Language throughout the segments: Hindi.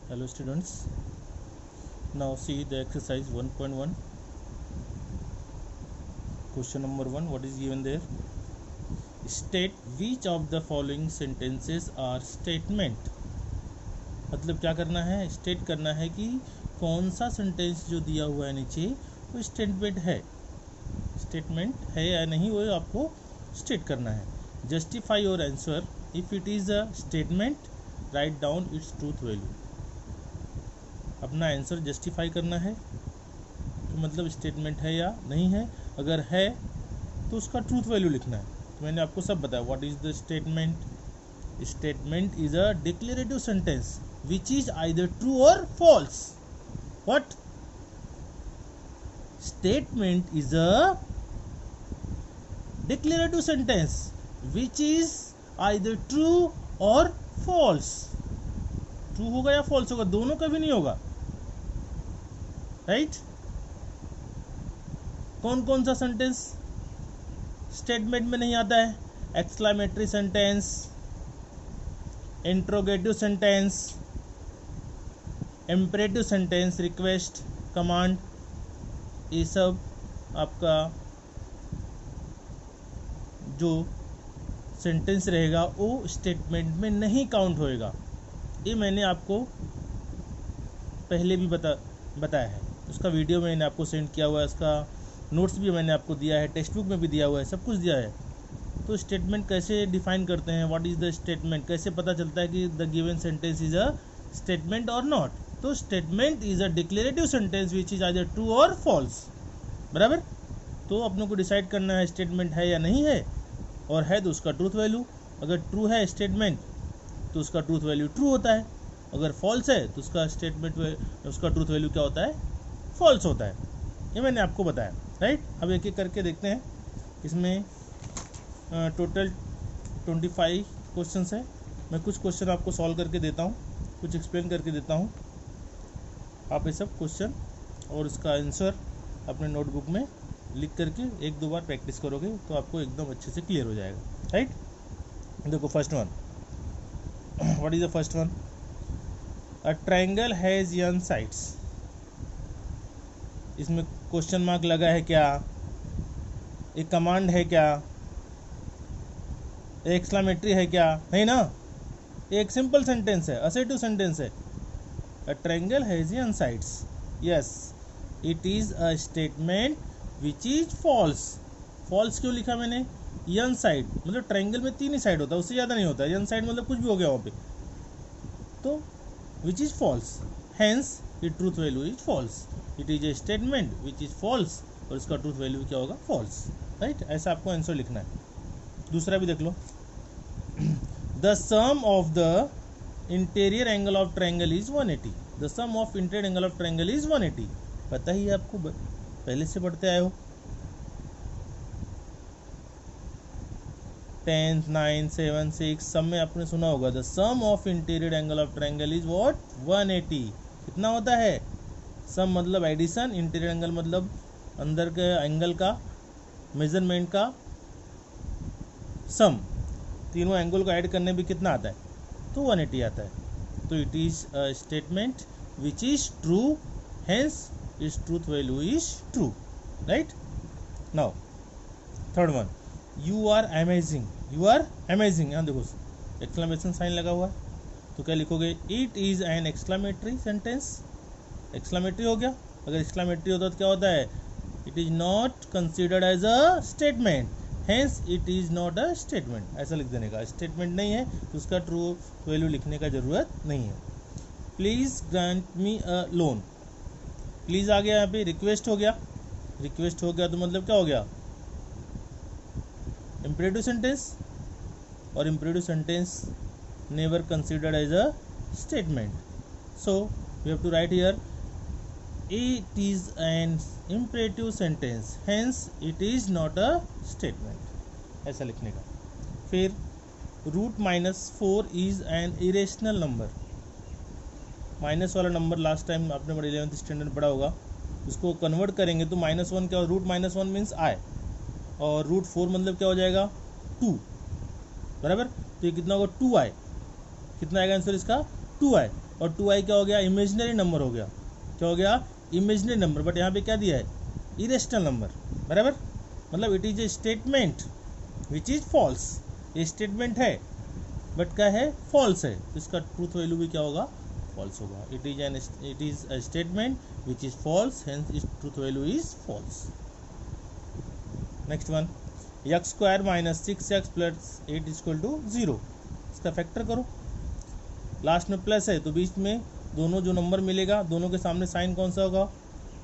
Hello students, now see the exercise 1.1. Question number 1, what is given there? State which of the following sentences are statement. मतलब क्या करना है, स्टेट करना है कि कौन सा सेंटेंस जो दिया हुआ है नीचे वो स्टेटमेंट है या नहीं, वो आपको स्टेट करना है। Justify your answer, if it is a statement write down it's truth value. अपना आंसर जस्टिफाई करना है तो मतलब स्टेटमेंट है या नहीं है, अगर है तो उसका ट्रूथ वैल्यू लिखना है। तो मैंने आपको सब बताया what is the statement. Statement is a declarative sentence which is either true or false. What? Statement is a declarative sentence which is either true or false. True होगा या फॉल्स होगा, दोनों कभी नहीं होगा, राइट? कौन कौन सा सेंटेंस स्टेटमेंट में नहीं आता है? Exclamatory sentence, interrogative sentence, imperative sentence, request, command, ये सब आपका जो सेंटेंस रहेगा वो स्टेटमेंट में नहीं काउंट होएगा। ये मैंने आपको पहले भी बताया है, उसका वीडियो मैंने आपको सेंड किया हुआ है, उसका नोट्स भी मैंने आपको दिया है, टेक्स्ट बुक में भी दिया हुआ है, सब कुछ दिया है। तो स्टेटमेंट कैसे डिफाइन करते हैं, व्हाट इज द स्टेटमेंट, कैसे पता चलता है कि the given sentence is a statement और नॉट। तो statement is a declarative sentence which is either true or false, बराबर। तो अपनों को डिसाइड करना है स्टेटमेंट है या नहीं है, और है तो उसका ट्रूथ वैल्यू। अगर ट्रू है स्टेटमेंट तो उसका ट्रूथ वैल्यू ट्रू होता है, अगर फॉल्स है तो उसका उसका ट्रूथ वैल्यू क्या होता है? फॉल्स होता है। ये मैंने आपको बताया, राइट? अब एक एक करके देखते हैं। इसमें टोटल 25 क्वेश्चंस है। मैं कुछ क्वेश्चन आपको सॉल्व करके देता हूँ, कुछ एक्सप्लेन करके देता हूँ। आप ये सब क्वेश्चन और इसका आंसर अपने नोटबुक में लिख करके एक दो बार प्रैक्टिस करोगे तो आपको एकदम अच्छे से क्लियर हो जाएगा, राइट? देखो first one, what is the first one? A triangle has n sides. इसमें क्वेश्चन मार्क लगा है क्या? एक कमांड है क्या? एक्सक्लामेटरी है क्या? नहीं ना, एक सिंपल सेंटेंस है, असर्टिव सेंटेंस है। A triangle has n sides, yes it is a statement which is false. False क्यों लिखा मैंने? n साइड मतलब ट्रायंगल में 3 ही साइड होता है, उससे ज़्यादा नहीं होता। n साइड मतलब कुछ भी हो गया वहाँ पे, तो which is false, hence it truth value is false. It is a statement which is false और इसका ट्रूथ वैल्यू क्या होगा? False, right? ऐसा आपको आंसर लिखना है। दूसरा भी देख लो। The sum of the interior angle of triangle is 180। The sum of interior angle of triangle is 180। पता ही है आपको, पहले से पढ़ते आए हो। 10th 9 7 6 सब में आपने सुना होगा the sum of interior angle of triangle is what? 180। कितना होता है? सम मतलब एडिशन, इंटीरियर एंगल मतलब अंदर के एंगल का मेजरमेंट का सम, तीनों एंगल को ऐड करने भी कितना आता है? तो 180 आता है। तो it is a statement which is true, hence is truth value is true, right? Now third one, you are amazing. You are amazing, यहाँ देखो एक्सक्लेमेशन साइन लगा हुआ है, तो क्या लिखोगे? It is an exclamatory sentence. Exclamatory हो गया। अगर एक्सक्लेमेटरी होता तो क्या होता है? It is not considered as a statement, hence it is not a statement. ऐसा लिख देने का। स्टेटमेंट नहीं है तो उसका ट्रू वैल्यू लिखने का जरूरत नहीं है। Please grant me a loan. Please आ गया, यहाँ पे रिक्वेस्ट हो गया। रिक्वेस्ट हो गया तो मतलब क्या हो गया? इम्परेटिव सेंटेंस, और imperative sentence never considered as a statement, so we have to write here it is an imperative sentence, hence it is not a statement। ऐसा लिखने का। फिर root -4 is an irrational number. Minus वाला नंबर लास्ट टाइम आपने बड़े 11th स्टैंडर्ड में पढ़ा होगा, उसको कन्वर्ट करेंगे तो -1 क्या? रूट -1 मीन्स आई, और रूट 4 मतलब क्या हो जाएगा? 2, बराबर। तो ये कितना होगा? 2i। कितना आएगा आंसर इसका? 2i। और 2i क्या हो गया, इमेजिनरी नंबर हो गया। क्या हो गया, इमेजिनरी नंबर, बट यहाँ पे क्या दिया है, इरेशनल नंबर, बराबर। मतलब it is a statement which is false, ये स्टेटमेंट है बट क्या है, फॉल्स है, तो इसका ट्रूथ वैल्यू भी क्या होगा, फॉल्स होगा। It is a statement which is false, hence its truth value is false. Next one, x square minus 6x plus 8 equal to 0, इसका फैक्टर करो। लास्ट में प्लस है तो बीच में दोनों जो नंबर मिलेगा दोनों के सामने साइन कौन सा होगा,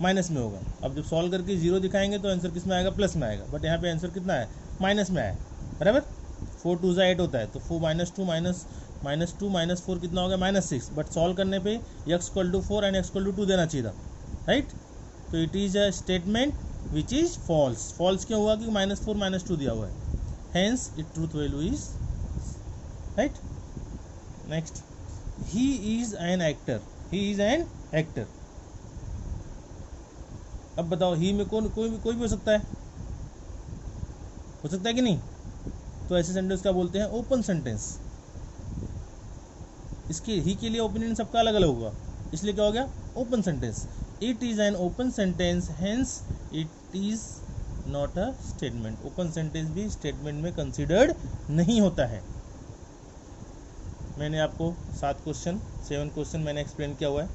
माइनस में होगा। अब जब सॉल्व करके 0 दिखाएंगे तो आंसर किस में आएगा, प्लस में आएगा, बट यहाँ पे आंसर कितना है, माइनस में आया, बराबर। 4 2 8 होता है, तो 4 -2 -4 कितना हो गया, -6, बट सॉल्व करने पे x equal to 4 and x equal to 2 देना चाहिए था, राइट। तो it is a statement which is false. False क्यों हुआ, कि -4 -2 दिया हुआ है, hence it truth value is right. Next, he is an actor, he is an actor. अब बताओ, ही में कोई भी हो सकता है कि नहीं, तो ऐसे सेंटेंस क्या बोलते हैं, ओपन सेंटेंस। इसके ही के लिए ओपिनियन सबका अलग अलग होगा, इसलिए क्या हो गया, open sentence. It is an open sentence, hence it is not a statement. Open sentence भी स्टेटमेंट में कंसिडर्ड नहीं होता है। मैंने आपको 7 क्वेश्चन मैंने एक्सप्लेन किया हुआ है,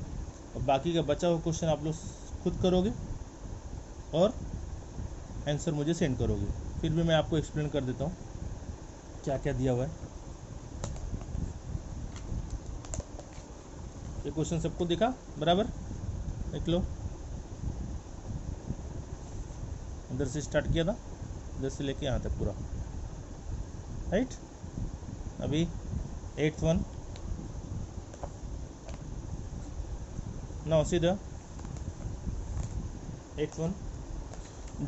और बाकी का बचा हुआ क्वेश्चन आप लोग खुद करोगे और आंसर मुझे सेंड करोगे। फिर भी मैं आपको एक्सप्लेन कर देता हूँ क्या क्या दिया हुआ है। ये क्वेश्चन सबको दिखा, बराबर, देख लो। इधर से स्टार्ट किया था, इधर से लेके यहाँ तक पूरा, राइट। अभी 8th one, now see the 8th one,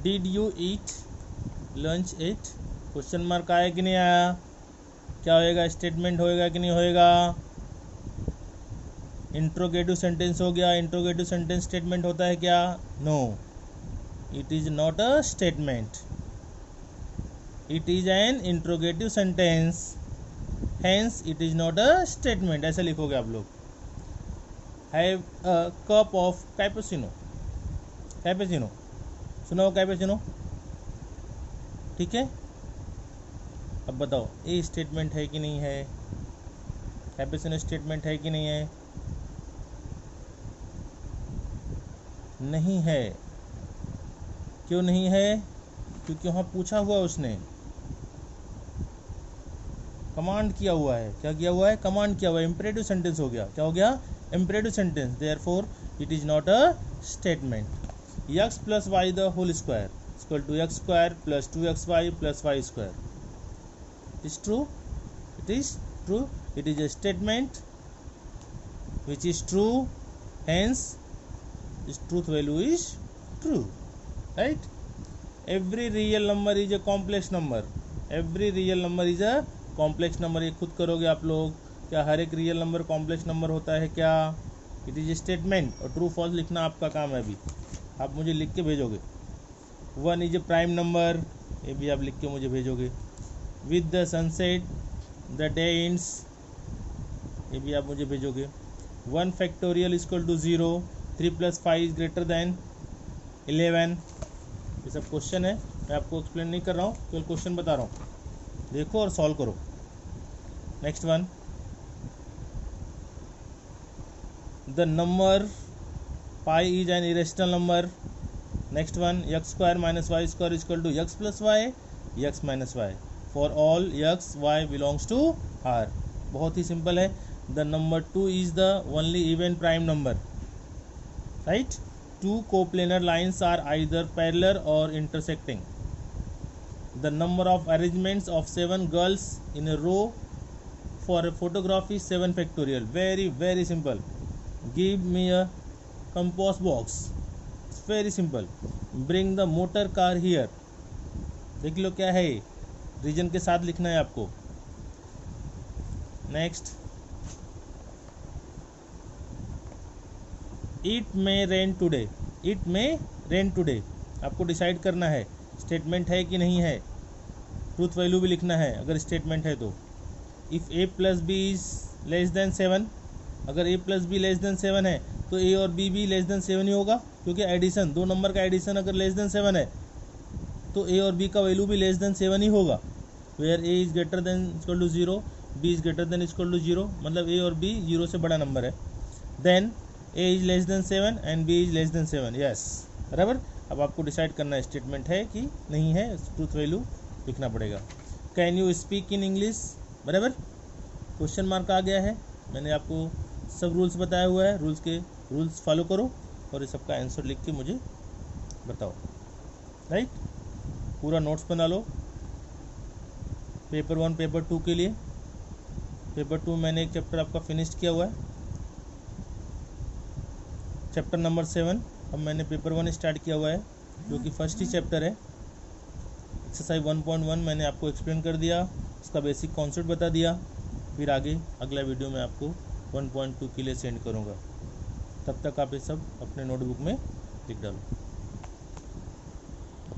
did you eat lunch at, question mark आया कि नहीं आया, क्या होएगा, स्टेटमेंट होएगा कि नहीं होएगा, इंट्रोगेटिव सेंटेंस हो गया। इंट्रोगेटिव सेंटेंस स्टेटमेंट होता है क्या, no, it is not a statement, it is an interrogative sentence, hence it is not a statement. ऐसा लिखोगे आप लोग। Have a cup of cappuccino, cappuccino सुना हो, कैपेचिनो, ठीक है। अब बताओ, ये स्टेटमेंट है कि नहीं है, कैपेचिनो स्टेटमेंट है कि नहीं है, नहीं है। क्यों नहीं है, क्योंकि वहाँ पूछा हुआ उसने, कमांड किया हुआ है। क्या किया हुआ है, कमांड किया हुआ है, इंपरेटिव सेंटेंस हो गया। क्या हो गया, imperative sentence, therefore it is not a statement. x plus y the whole square equal to x square plus 2xy plus y square, it is true, it is true, it is a statement which is true, hence its truth value is true, right. Every real number is a complex number, every real number is a complex number। ये खुद करोगे आप लोग, क्या हर एक रियल नंबर कॉम्प्लेक्स नंबर होता है क्या, इट इज स्टेटमेंट। और ट्रू फॉल्स लिखना आपका काम है, अभी आप मुझे लिख के भेजोगे। 1 इज ए प्राइम नंबर, ये भी आप लिख के मुझे भेजोगे। With the sunset the day ends, ये भी आप मुझे भेजोगे। 1 factorial equal to 0, 3 + 5 is greater than 11। ये सब क्वेश्चन है, मैं आपको एक्सप्लेन नहीं कर रहा हूँ, केवल क्वेश्चन बता रहा हूँ, देखो और सॉल्व करो। Next one, the number pi is an irrational number. Next one, x square minus y square equal to x plus y, x minus y, for all x y belongs to R। बहुत ही सिंपल है। The number 2 is the only even prime number, right. 2 coplanar lines are either parallel or intersecting. The number of arrangements of 7 girls in a row for a photograph is 7 factorial. Very very simple. Give me a compass box, it's very simple. Bring the motor car here, देख लो क्या है, रीजन के साथ लिखना है आपको। Next, it may rain today, it may rain today, आपको डिसाइड करना है स्टेटमेंट है कि नहीं है। ट्रूथ वैल्यू भी लिखना है अगर स्टेटमेंट है तो। If a plus b is less than 7, अगर a plus b less than 7 है तो a और b भी लेस देन 7 ही होगा, क्योंकि एडिशन, दो नंबर का एडिशन अगर लेस देन 7 है तो a और b का वैल्यू भी लेस देन 7 ही होगा। Where a is greater than equal to 0, b is greater than equal to 0, मतलब a और b 0 से बड़ा नंबर है। Then a is less than 7 and b is less than 7, yes, बराबर। अब आपको डिसाइड करना है स्टेटमेंट है कि नहीं है, ट्रूथ वैल्यू लिखना पड़ेगा। Can you speak in English, बराबर, क्वेश्चन मार्क आ गया है। मैंने आपको सब रूल्स बताया हुआ है, रूल्स फॉलो करो और इस सबका आंसर लिख के मुझे बताओ, राइट। पूरा नोट्स बना लो पेपर 1 पेपर 2 के लिए। पेपर 2 मैंने एक चैप्टर आपका फिनिश किया हुआ है, चैप्टर नंबर 7। अब मैंने पेपर 1 स्टार्ट किया हुआ है, जो कि फर्स्ट ही चैप्टर है। एक्सरसाइज 1.1 मैंने आपको एक्सप्लेन कर दिया, उसका बेसिक कॉन्सेप्ट बता दिया। फिर आगे अगला वीडियो मैं आपको 1.2 के लिए सेंड करूँगा। तब तक आप ये सब अपने नोटबुक में लिख डालो।